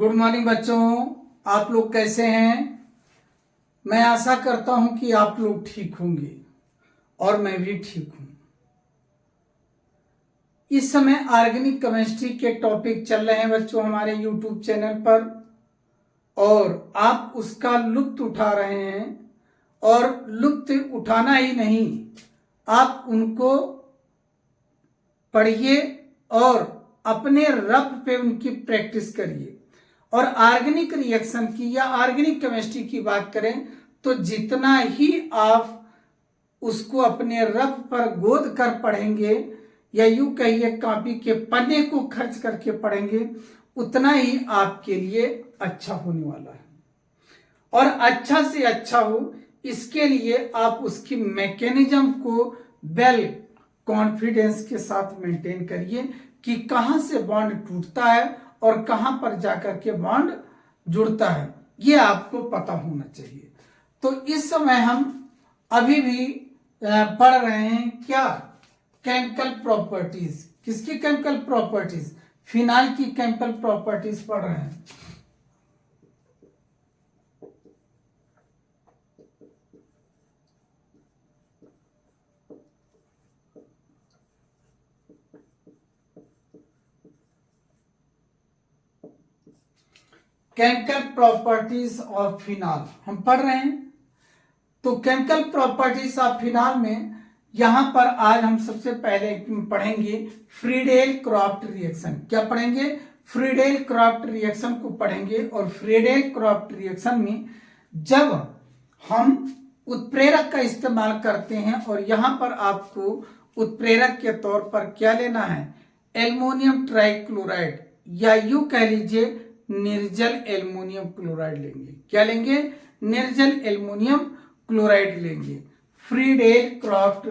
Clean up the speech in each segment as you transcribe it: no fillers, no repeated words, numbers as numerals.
Good morning बच्चों, आप लोग कैसे हैं। मैं आशा करता हूं कि आप लोग ठीक होंगे और मैं भी ठीक हूं। इस समय ऑर्गेनिक केमिस्ट्री के टॉपिक चल रहे हैं बच्चों हमारे यूट्यूब चैनल पर, और आप उसका लुत्फ उठा रहे हैं। और लुत्फ उठाना ही नहीं, आप उनको पढ़िए और अपने रफ पे उनकी प्रैक्टिस करिए। और ऑर्गेनिक रिएक्शन की या ऑर्गेनिक केमिस्ट्री की बात करें तो जितना ही आप उसको अपने रफ पर गोद कर पढ़ेंगे या यूं कहिए कॉपी के पन्ने को खर्च करके पढ़ेंगे, उतना ही आपके लिए अच्छा होने वाला है। और अच्छा से अच्छा हो इसके लिए आप उसकी मैकेनिज्म को वेल कॉन्फिडेंस के साथ मेंटेन करिए कि कहां से बॉन्ड टूटता है और कहां पर जाकर के बॉन्ड जुड़ता है, ये आपको पता होना चाहिए। तो इस समय हम अभी भी पढ़ रहे हैं क्या, केमिकल प्रॉपर्टीज। किसकी केमिकल प्रॉपर्टीज? फिनाइल की केमिकल प्रॉपर्टीज पढ़ रहे हैं। केमिकल प्रॉपर्टीज ऑफ फिनाल हम पढ़ रहे हैं। तो केमिकल प्रॉपर्टीज ऑफ फिनाल में यहां पर आज हम सबसे पहले पढ़ेंगे फ्रीडेल क्रॉफ्ट रिएक्शन। क्या पढ़ेंगे? फ्रीडेल क्रॉफ्ट रिएक्शन को पढ़ेंगे। और फ्रीडेल क्रॉफ्ट रिएक्शन में जब हम उत्प्रेरक का इस्तेमाल करते हैं, और यहां पर आपको उत्प्रेरक के तौर पर क्या लेना है, एल्युमिनियम ट्राइक्लोराइड या यूं कह लीजिए निर्जल एल्युमिनियम क्लोराइड लेंगे। क्या लेंगे? निर्जल एल्युमिनियम क्लोराइड लेंगे। फ्रीडेल क्रॉफ्ट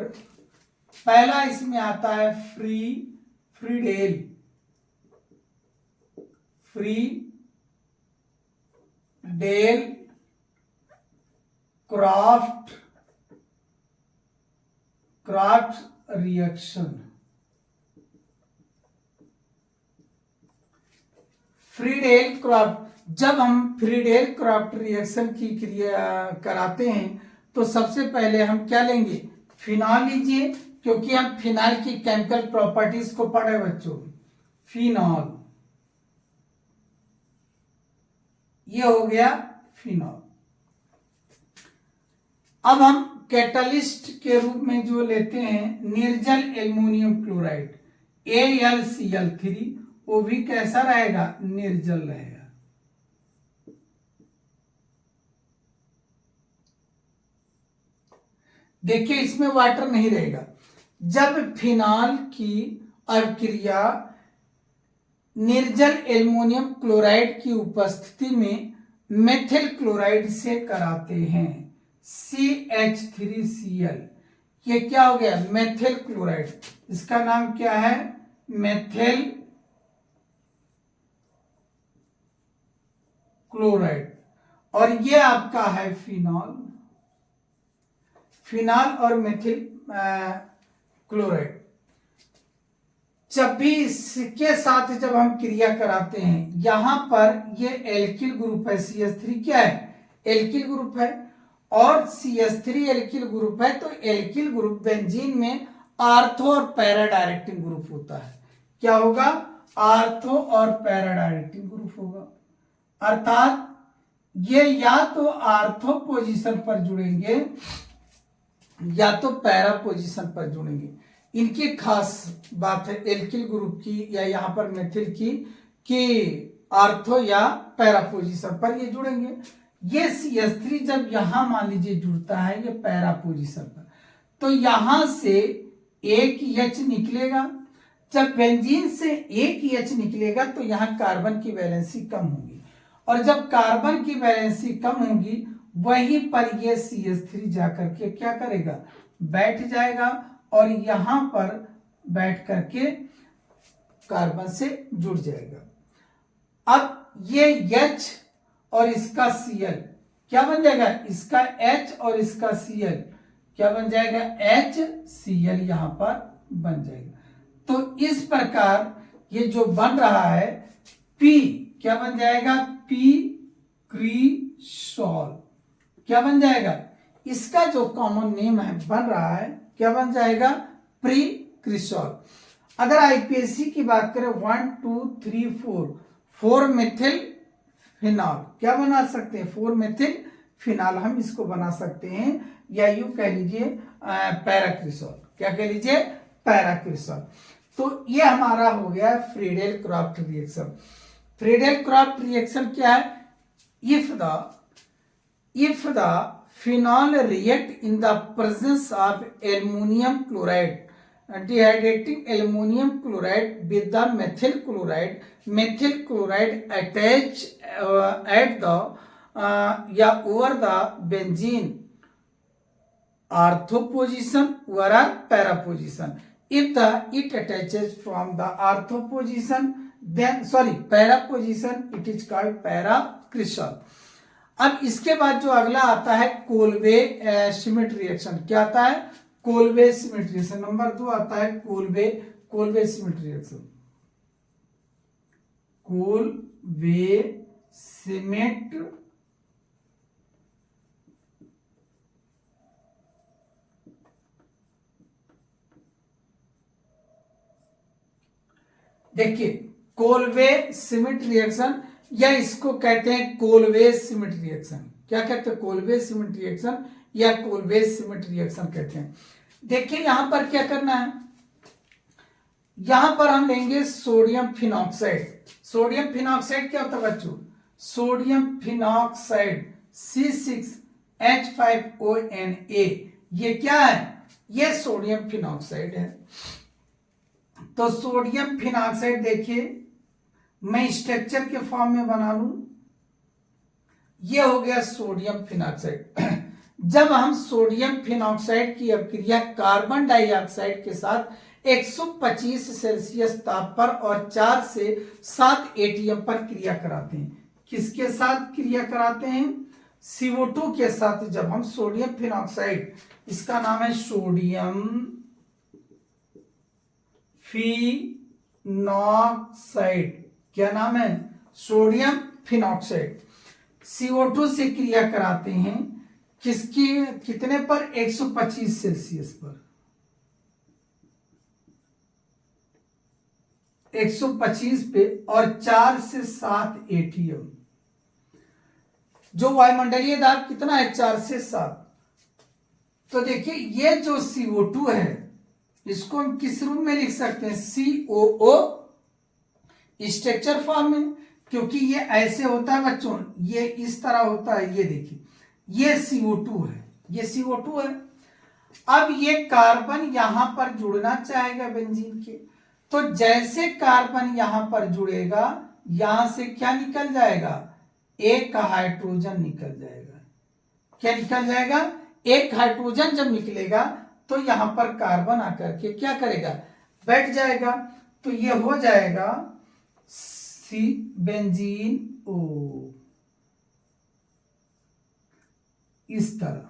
पहला इसमें आता है Friedel Crafts reaction. Friedel Crafts, जब हम फ्रीडेल क्रॉफ्ट रिएक्शन की क्रिया कराते हैं तो सबसे पहले हम क्या लेंगे? फिनॉल लीजिए, क्योंकि हम फिनाइल की केमिकल प्रॉपर्टीज को पढ़े बच्चों। फिनॉल, ये हो गया फिनॉल। अब हम कैटलिस्ट के रूप में जो लेते हैं निर्जल एल्युमिनियम क्लोराइड AlCl3, वो भी कैसा रहेगा? निर्जल रहेगा। देखिए इसमें वाटर नहीं रहेगा। जब फिनॉल की अभिक्रिया निर्जल एल्युमिनियम क्लोराइड की उपस्थिति में मेथिल क्लोराइड से कराते हैं CH3Cl, ये क्या हो गया? Methyl chloride. इसका नाम क्या है? Methyl chloride. और ये आपका है फिनॉल। फिनॉल और मेथिल क्लोराइड। जब भी इसके साथ जब हम क्रिया कराते हैं, यहां पर ये एल्किल ग्रुप है, CH3 क्या है? एल्किल ग्रुप है। और CH3 एल्किल ग्रुप है, तो एल्किल ग्रुप बेंजीन में आर्थो और पैरा डायरेक्टिंग ग्रुप होता है। क्या होगा? आर्थो और पैरा डायरेक्टिंग ग्रुप होगा। अर्थात ये या तो आर्थो पोजीशन पर जुड़ेंगे या तो पैरा पोजीशन पर जुड़ेंगे। इनकी खास बात है एल्किल ग्रुप की या यहां पर मेथिल की कि आर्थो या पैरा पोजीशन पर ये जुड़ेंगे। ये CH3 जब यहां मान लीजिए जुड़ता है ये पैरा पोजीशन पर, तो यहां से एक H निकलेगा। जब बेंजीन से एक H निकलेगा तो यहां कार्बन की वैलेंसी कम होगी, और जब कार्बन की वैलेंसी कम होगी वहीं पर ये CH3 जाकर के क्या करेगा? बैठ जाएगा, और यहां पर बैठ करके कार्बन से जुड़ जाएगा। अब ये H और इसका Cl क्या बन जाएगा? इसका H और इसका Cl क्या बन जाएगा? HCl यहां पर बन जाएगा। तो इस प्रकार ये जो बन रहा है P क्या बन जाएगा, पी क्रिसॉल। क्या बन जाएगा, इसका जो कॉमन नेम है बन रहा है, क्या बन जाएगा, प्री क्रिसॉल। अगर आईपीएससी की बात करें 1 2 3 4 4 मेथिल फिनॉल, क्या बना सकते हैं, 4 मेथिल फिनॉल हम इसको बना सकते हैं, या यूं कह लीजिए पैराक्रिसॉल। क्या कह लीजिए, पैराक्रिसॉल। तो ये हमारा हो गया Friedel craft reaction. Friedel craft reaction क्या है, if the phenol react in the presence of ammonium chloride, dehydrating ammonium chloride with the methyl chloride attach at the over the benzene ortho position or para position. If it attaches from the ortho position, then para position, it is called paracrisol. अब इसके बाद जो अगला आता है Kolbe Schmidt reaction. क्या आता है, कोल्बे श्मिट रिएक्शन। नंबर 2 आता है Kolbe Schmidt reaction. Kolbe Schmidt देखिए, कोल्बे श्मिट रिएक्शन या इसको कहते हैं कोल्बे श्मिट रिएक्शन। क्या कहते हैं, कोल्बे श्मिट रिएक्शन या कोल्बे श्मिट रिएक्शन कहते हैं। देखिए यहां पर क्या करना है, यहां पर हम लेंगे सोडियम फिनॉक्साइड। सोडियम फिनॉक्साइड क्या होता है बच्चों, सोडियम फिनॉक्साइड C6H5ONA। ये क्या है, ये सोडियम फिनॉक्साइड है। तो सोडियम फिनॉक्साइड देखिए मैं स्ट्रक्चर के फॉर्म में बना लूं, ये हो गया सोडियम फिनॉक्साइड। जब हम सोडियम फिनॉक्साइड की अभिक्रिया कार्बन डाइऑक्साइड के साथ 125 सेल्सियस ताप पर और 4 से 7 एटीएम पर क्रिया कराते हैं, किसके साथ क्रिया कराते हैं, CO2 के साथ। जब हम सोडियम फिनॉक्साइड, इसका नाम है सोडियम फिनॉक्साइड, क्या नाम है, सोडियम फिनॉक्साइड। CO2 से क्रिया कराते हैं किसकी, कितने पर, 125 सेल्सियस पर, 125 पे, और 4 से 7 एटीएम। जो वायुमंडलीय दाब कितना है, 4 से 7। तो देखिए ये जो CO2 है इसको हम किस रूप में लिख सकते हैं, COO स्ट्रक्चर फॉर्म में, क्योंकि ये ऐसे होता है बच्चों, ये इस तरह होता है। ये देखिए ये CO2 है, ये CO2 है। अब ये कार्बन यहां पर जुड़ना चाहेगा बेंजीन के, तो जैसे कार्बन यहां पर जुड़ेगा, यहां से क्या निकल जाएगा, एक हाइड्रोजन निकल जाएगा। क्या निकल जाएगा, एक हाइड्रोजन जब निकलेगा तो यहां पर कार्बन आकर के क्या करेगा, बैठ जाएगा। तो ये हो जाएगा सी बेंजीन ओ, इस तरह,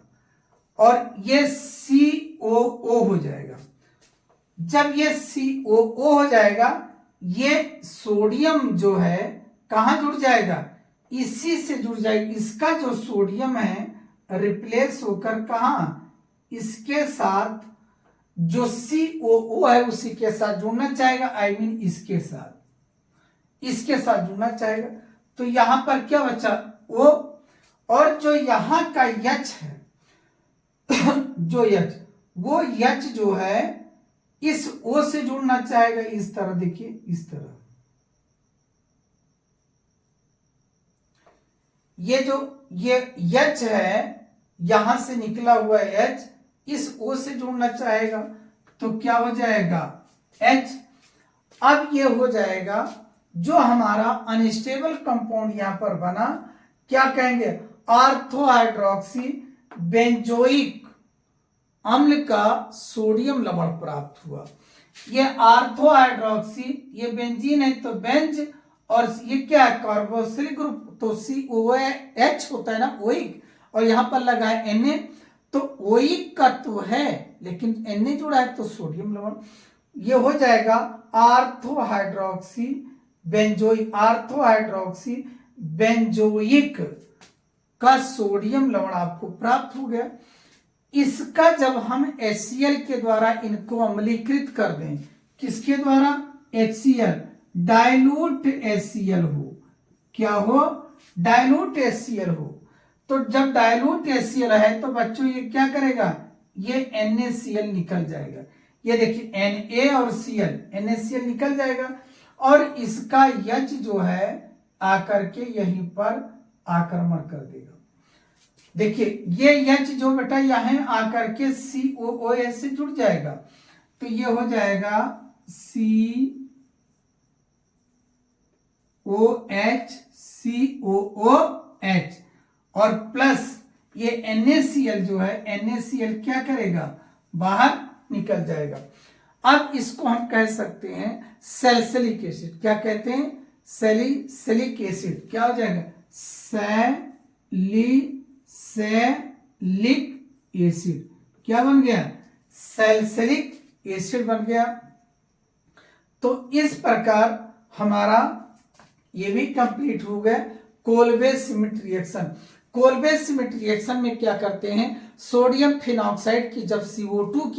और ये COO हो जाएगा। जब ये COO हो जाएगा, ये सोडियम जो है कहां जुड़ जाएगा, इसी से जुड़ जाएगा। इसका जो सोडियम है रिप्लेस होकर कहां, इसके साथ जो COO है उसी के साथ जुड़ना चाहेगा, आई मीन इसके साथ, इसके साथ जुड़ना चाहेगा। तो यहां पर क्या बचा, O, और जो यहां का H है जो H, वो H जो है इस O से जुड़ना चाहेगा, इस तरह देखिए, इस तरह। ये जो ये H है, यहां से निकला हुआ H इस O से जुड़ना चाहेगा, तो क्या हो जाएगा, H। अब ये हो जाएगा जो हमारा अनस्टेबल कंपाउंड यहां पर बना, क्या कहेंगे, ऑर्थोहाइड्रोक्सी बेंजोइक अम्ल का सोडियम लवण प्राप्त हुआ। ये ऑर्थोहाइड्रोक्सी, ये बेंजीन है तो बेंज, और ये क्या है, कार्बोक्सिलिक ग्रुप, तो COH होता है ना, ओइक, और यहां पर लगा है Na, तो ओइक का तो है लेकिन Na जुड़ा है तो सोडियम लवण। ये हो जाएगा ऑर्थोहाइड्रोक्सी बेंजोइक, आर्थो हाइड्रोक्सी बेंजोइक का सोडियम लवण आपको प्राप्त हो गया। इसका जब हम HCl के द्वारा इनको अम्लीकृत कर दें, किसके द्वारा? HCl, डाइल्यूट HCl हो, क्या हो? डाइल्यूट HCl हो। तो जब डाइल्यूट HCl है तो बच्चों ये क्या करेगा? ये NaCl निकल जाएगा। ये देखिए Na और Cl, NaCl निकल जाएगा और इसका H जो है आकर के यहीं पर आक्रमण कर देगा। देखिए ये H जो बेटा यहाँ आकर के COOH से जुड़ जाएगा, तो ये हो जाएगा COH और प्लस ये NaCl जो है, NaCl क्या करेगा? बाहर निकल जाएगा। अब इसको हम कह सकते हैं सैलिसिलिक एसिड। क्या कहते हैं? Salicylic acid. क्या हो जाएगा? Salicylic acid. क्या बन गया? सैलिसिलिक एसिड बन गया। तो इस प्रकार हमारा ये भी कंप्लीट हो गया। Kolbe-Schmidt reaction. कोल्बे-श्मिट रिएक्शन में क्या करते हैं? सोडियम फिनॉक्साइड की जब CO2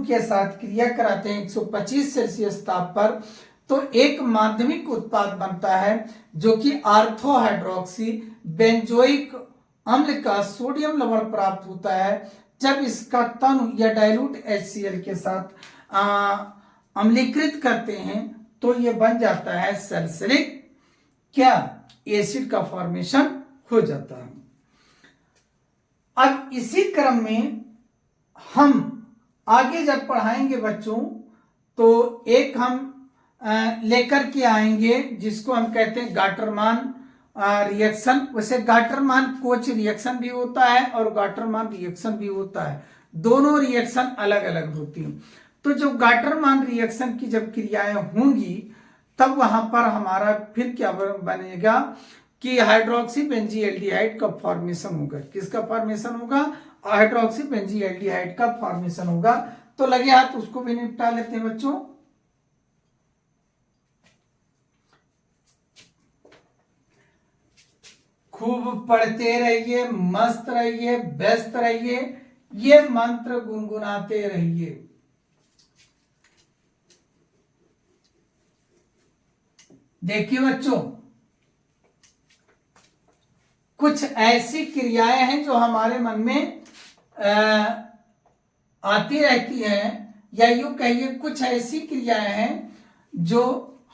के साथ क्रिया कराते हैं 125 सेल्सियस ताप पर, तो एक माध्यमिक उत्पाद बनता है जो कि आर्थो हाइड्रोक्सी बेंजोइक अम्ल का सोडियम लवण प्राप्त होता है। जब इसका तनु या डाइल्यूट HCl के साथ अम्लीकृत करते हैं तो ये बन जाता है सैलिसिलिक क्या? एसिड का फॉर्मेशन हो जाता है। अब इसी क्रम में हम आगे जब पढ़ाएंगे बच्चों, तो एक हम लेकर के आएंगे जिसको हम कहते हैं गाटरमान रिएक्शन। वैसे गाटरमान कोच रिएक्शन भी होता है और गाटरमान रिएक्शन भी होता है, दोनों रिएक्शन अलग अलग होती हैं। तो जो गाटरमान रिएक्शन की जब क्रियाएं होंगी तब वहां पर हमारा फिर क्या बनेगा कि हाइड्रोक्सी बेंजीएल्डिहाइड का फॉर्मेशन होगा। किसका फॉर्मेशन होगा? हाइड्रोक्सी बेंजीएल्डिहाइड का फॉर्मेशन होगा। तो लगे हाथ उसको भी निपटा लेते हैं बच्चों। खूब पढ़ते रहिए, मस्त रहिए, व्यस्त रहिए, ये मंत्र गुनगुनाते रहिए। देखिए बच्चों, कुछ ऐसी क्रियाएं हैं जो हमारे मन में आती रहती हैं, या यूं कहिए कुछ ऐसी क्रियाएं हैं जो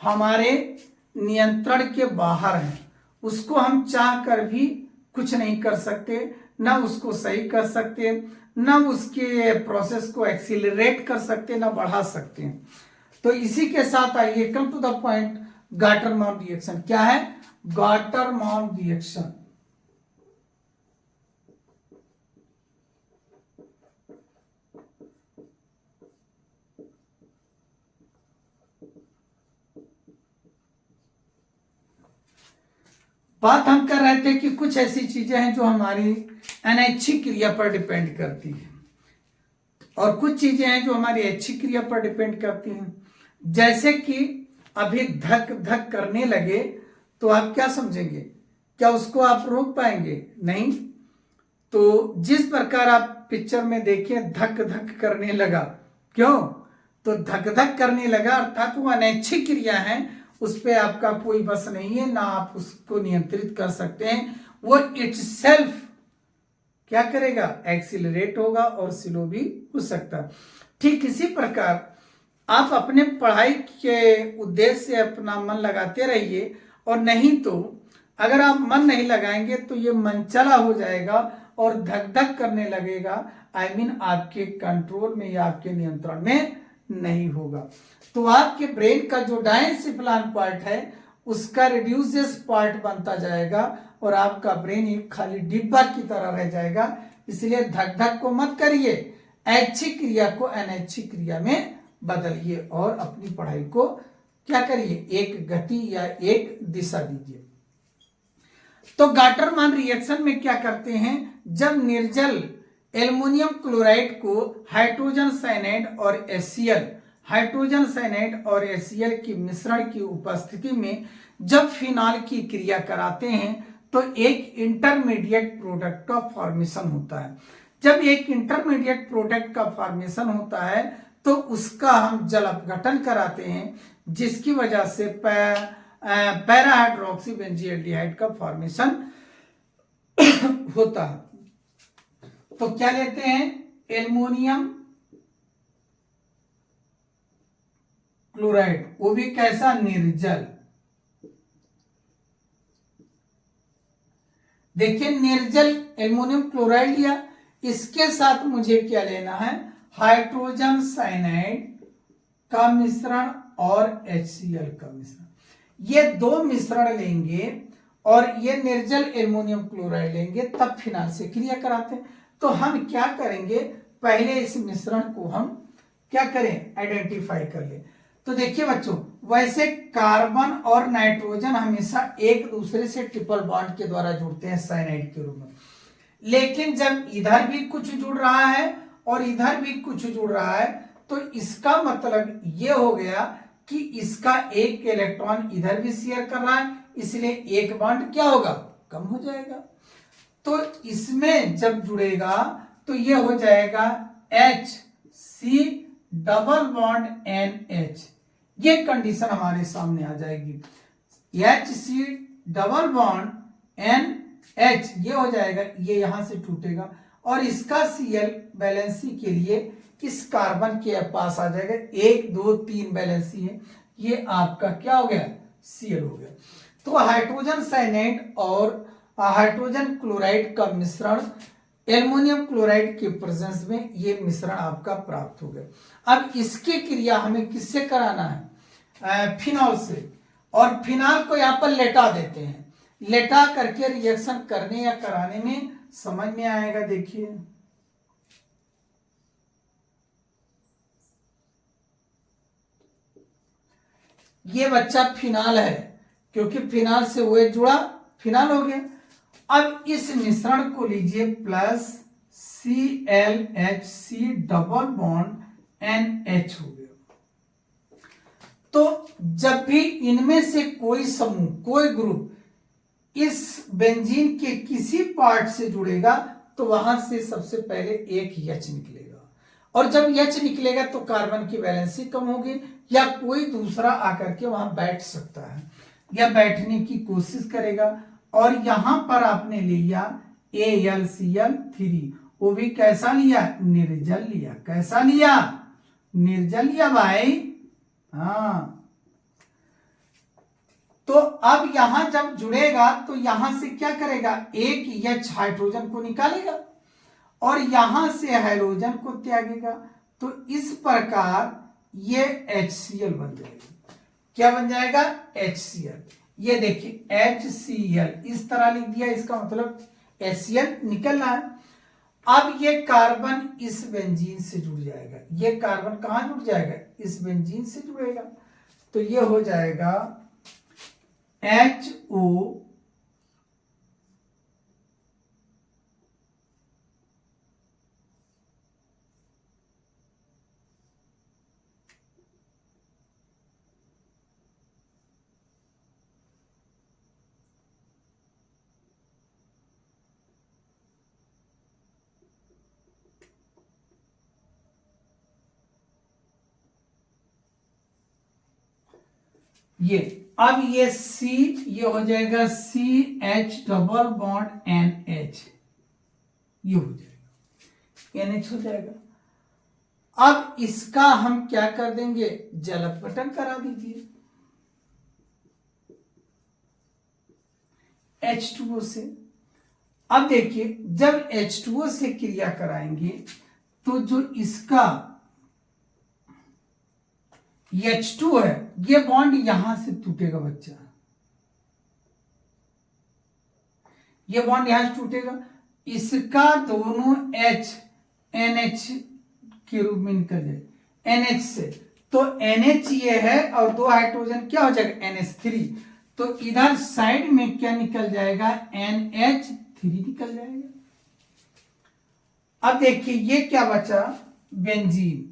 हमारे नियंत्रण के बाहर हैं। उसको हम चाह कर भी कुछ नहीं कर सकते, ना उसको सही कर सकते, ना उसके प्रोसेस को एक्सीलरेट कर सकते, ना बढ़ा सकते हैं। तो इसी के साथ आइए come to the point. Gattermann reaction क्या है? गाटरमान रिएक्शन बात हम कर रहे थे कि कुछ ऐसी चीजें हैं जो हमारी अनैच्छिक क्रिया पर डिपेंड करती है और कुछ चीजें हैं जो हमारी ऐच्छिक क्रिया पर डिपेंड करती हैं। जैसे कि अभी धक धक करने लगे तो आप क्या समझेंगे? क्या उसको आप रोक पाएंगे? नहीं। तो जिस प्रकार आप पिक्चर में देखिए धक धक करने लगा, क्यों? तो धक धक करने लगा अर्थात वो अनैच्छिक क्रिया है, उस पर आपका कोई बस नहीं है, ना आप उसको नियंत्रित कर सकते हैं। वो इटसेल्फ क्या करेगा? एक्सीलरेट होगा और स्लो भी हो सकता। ठीक इसी प्रकार आप अपने पढ़ाई के उद्देश्य से अपना मन लगाते रहिए, और नहीं तो अगर आप मन नहीं लगाएंगे तो ये मनचला हो जाएगा और धक धक करने लगेगा। I mean आपके कंट्रोल में या आपके नियंत्रण में नहीं होगा। तो आपके ब्रेन का जो डायनसिफलान पार्ट है उसका रिड्यूसेस पार्ट बनता जाएगा और आपका ब्रेन एक खाली डिब्बा की तरह रह जाएगा। इसलिए धक धक को मत करिए, ऐच्छिक क्रिया को अनैच्छिक क्रिया में बदलिए और अपनी पढ़ाई को क्या करिए? एक गति या एक दिशा दीजिए। तो गाटरमान रिएक्शन में क्या करते हैं? जब निर्जल एल्युमिनियम क्लोराइड को हाइड्रोजन साइनाइड और HCl हाइड्रोजन साइनाइड और HCl की मिश्रण की उपस्थिति में जब फिनॉल की क्रिया कराते हैं तो एक इंटरमीडिएट प्रोडक्ट का फॉर्मेशन होता है। जब एक इंटरमीडिएट प्रोडक्ट का फॉर्मेशन होता है तो उसका हम जल अपघटन कराते हैं, जिसकी वजह से पैरा हाइड्रोक्सी बेंजील्डिहाइड का फॉर्मेशन होता है। तो क्या लेते हैं, एल्युमिनियम क्लोराइड, वो भी कैसा, निर्जल। देखिए निर्जल एल्युमिनियम क्लोराइड लिया, इसके साथ मुझे क्या लेना है, हाइड्रोजन साइनाइड का मिश्रण और HCl का मिश्रण। ये दो मिश्रण लेंगे और ये निर्जल एल्युमिनियम क्लोराइड लेंगे, तब फिनाल से क्रिया कराते हैं। तो हम क्या करेंगे, पहले इस मिश्रण को हम क्या करें, आइडेंटिफाई कर ले। तो देखिए बच्चों, वैसे कार्बन और नाइट्रोजन हमेशा एक दूसरे से ट्रिपल बॉन्ड के द्वारा जुड़ते हैं साइनाइड के रूप में, लेकिन जब इधर भी कुछ जुड़ रहा है और इधर भी कुछ जुड़ रहा है तो इसका मतलब ये हो गया कि इसका एक इलेक्ट्रॉन इधर भी शेयर कर रहा है, इसलिए एक बॉन्ड क्या होगा, कम हो जाएगा। तो इसमें जब जुड़ेगा तो ये हो जाएगा HC डबल बॉन्ड NH, ये कंडीशन हमारे सामने आ जाएगी। HC डबल बॉन्ड NH ये हो जाएगा, ये यहां से टूटेगा और इसका Cl बैलेंसी के लिए इस कार्बन के पास आ जाएगा, 1 2 3 बैलेंसी है, ये आपका क्या हो गया, Cl हो गया। तो हाइड्रोजन साइनाइड और हाइड्रोजन क्लोराइड का मिश्रण एल्युमिनियम क्लोराइड के प्रेजेंस में ये मिश्रण आपका प्राप्त हो गया। अब इसकी क्रिया हमें किससे कराना है, फिनॉल से, और फिनॉल को यहाँ पर लेटा देते हैं। लेटा करके रिएक्शन करने या कराने में समझ में आएगा। देखिए ये बच्चा फिनॉल है, क्योंकि फिनॉल से वो जुड़ा, फिनॉल हो गया। अब इस मिश्रण को लीजिए plus ClHC double bond NH हो गया। तो जब भी इनमें से कोई समूह, कोई ग्रुप इस बेंजीन के किसी पार्ट से जुड़ेगा तो वहां से सबसे पहले एक H निकलेगा, और जब H निकलेगा तो कार्बन की वैलेंसी कम होगी या कोई दूसरा आकर के वहां बैठ सकता है या बैठने की कोशिश करेगा। और यहां पर आपने लिया AlCl3, वो भी कैसा लिया, निर्जल लिया। कैसा लिया, निर्जल लिया भाई। हाँ, तो अब यहां जब जुड़ेगा तो यहां से क्या करेगा, एक H हाइड्रोजन को निकालेगा और यहां से हाइड्रोजन को त्यागेगा। तो इस प्रकार ये HCl बन जाएगा। क्या बन जाएगा, HCl। ये देखिए HCl इस तरह लिख दिया, इसका मतलब HCl निकल रहा है। अब ये कार्बन इस बेंजीन से जुड़ जाएगा, ये कार्बन कहां जुड़ जाएगा, इस बेंजीन से जुड़ेगा। तो ये हो जाएगा HO ये। अब ये C ये हो जाएगा CH डबल बॉन्ड NH, ये हो जाएगा, NH हो जाएगा। अब इसका हम क्या कर देंगे, जल अपघटन करा दीजिए H2O से। अब देखिए जब H2O से क्रिया कराएंगे तो जो इसका H2 है, ये बॉन्ड यहां से टूटेगा बच्चा, ये बॉन्ड यहां से टूटेगा, इसका दोनों H NH के रूप में निकल जाए NH से। तो NH ये है और दो हाइड्रोजन क्या हो जाएगा, NH3। तो इधर साइड में क्या निकल जाएगा, NH3 निकल जाएगा। अब देखिए ये क्या बचा, बेंजीन।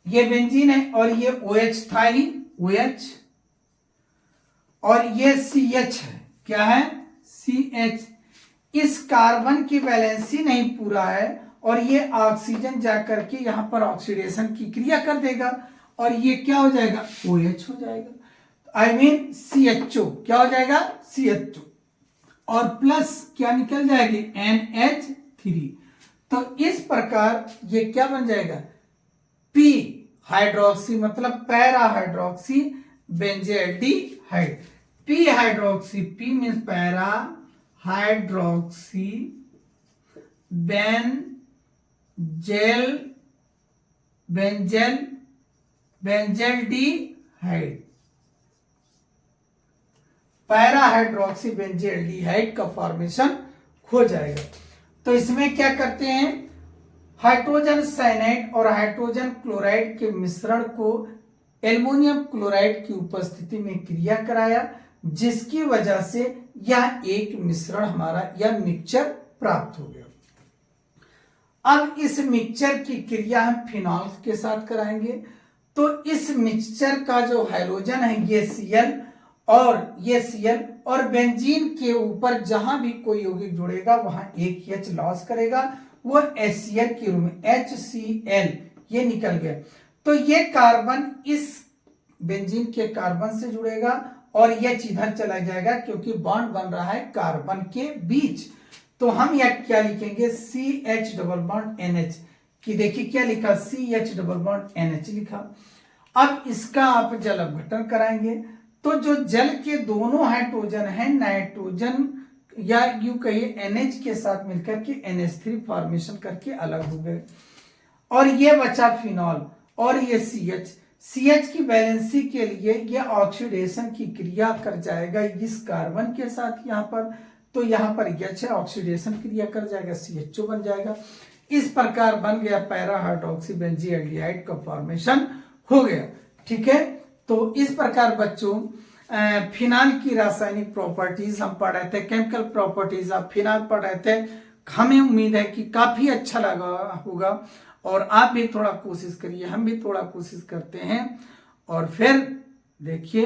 ये बेंजीन है और ये OH था ही, OH, और ये CH है, क्या है, CH। इस कार्बन की वैलेंसी नहीं पूरा है और ये ऑक्सीजन जाकर के यहां पर ऑक्सीडेशन की क्रिया कर देगा और ये क्या हो जाएगा, OH हो जाएगा, आई मीन CHO, क्या हो जाएगा, CHO, और प्लस क्या निकल जाएगी, NH3। तो इस प्रकार ये क्या बन जाएगा, P हाइड्रोक्सी, मतलब para hydroxy benzaldehyde, P hydroxy, P means para hydroxy benzaldehyde, para hydroxy benzaldehyde का फॉर्मेशन हो जाएगा। तो इसमें क्या करते हैं, हाइड्रोजन साइनाइड और हाइड्रोजन क्लोराइड के मिश्रण को एल्युमिनियम क्लोराइड की उपस्थिति में क्रिया कराया, जिसकी वजह से यह एक मिश्रण हमारा, यह मिक्सचर प्राप्त हो गया। अब इस मिक्सचर की क्रिया हम फिनॉल के साथ कराएंगे। तो इस मिक्सचर का जो हाइड्रोजन है ये Cl और ये Cl, और बेंजीन के ऊपर जहां भी कोई यौगिक जुड़ेगा वहां एक H लॉस करेगा, वो HCl के रूप में HCl ये निकल गया। तो ये कार्बन इस बेंजीन के कार्बन से जुड़ेगा और यह इधर चला जाएगा क्योंकि बॉन्ड बन रहा है कार्बन के बीच। तो हम यह क्या लिखेंगे, CH डबल बॉन्ड NH कि देखिए क्या लिखा, CH डबल बॉन्ड NH लिखा। अब इसका आप जल अपघटन कराएंगे तो जो जल के दोनों हाइड्रोजन है नाइट्रोजन या यूं कहिए NH के साथ मिलकर के NH3 फॉर्मेशन करके अलग हो गए और ये बचा फिनॉल और ये CH की वैलेंसी के लिए ये ऑक्सीडेशन की क्रिया कर जाएगा इस कार्बन के साथ यहाँ पर, तो यहाँ पर H ऑक्सीडेशन क्रिया कर जाएगा, CHO बन जाएगा। इस प्रकार बन गया पैरा हाइड्रोक्सी बेंजील्डिहाइड का फॉर्मेशन हो गया। ठीक है, तो इस प्रकार बच्चों फिनाल की रासायनिक प्रॉपर्टीज हम पढ़ रहे थे, केमिकल प्रॉपर्टीज ऑफ फिनाल पढ़ रहे थे। हमें उम्मीद है कि काफी अच्छा लगा होगा और आप भी थोड़ा कोशिश करिए, हम भी थोड़ा कोशिश करते हैं और फिर देखिए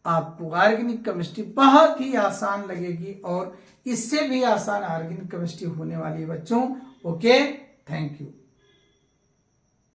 आपको ऑर्गेनिक केमिस्ट्री बहुत ही आसान लगेगी और इससे भी आसान ऑर्गेनिक केमिस्ट्री होने वाली है बच्चों। Okay, thank you.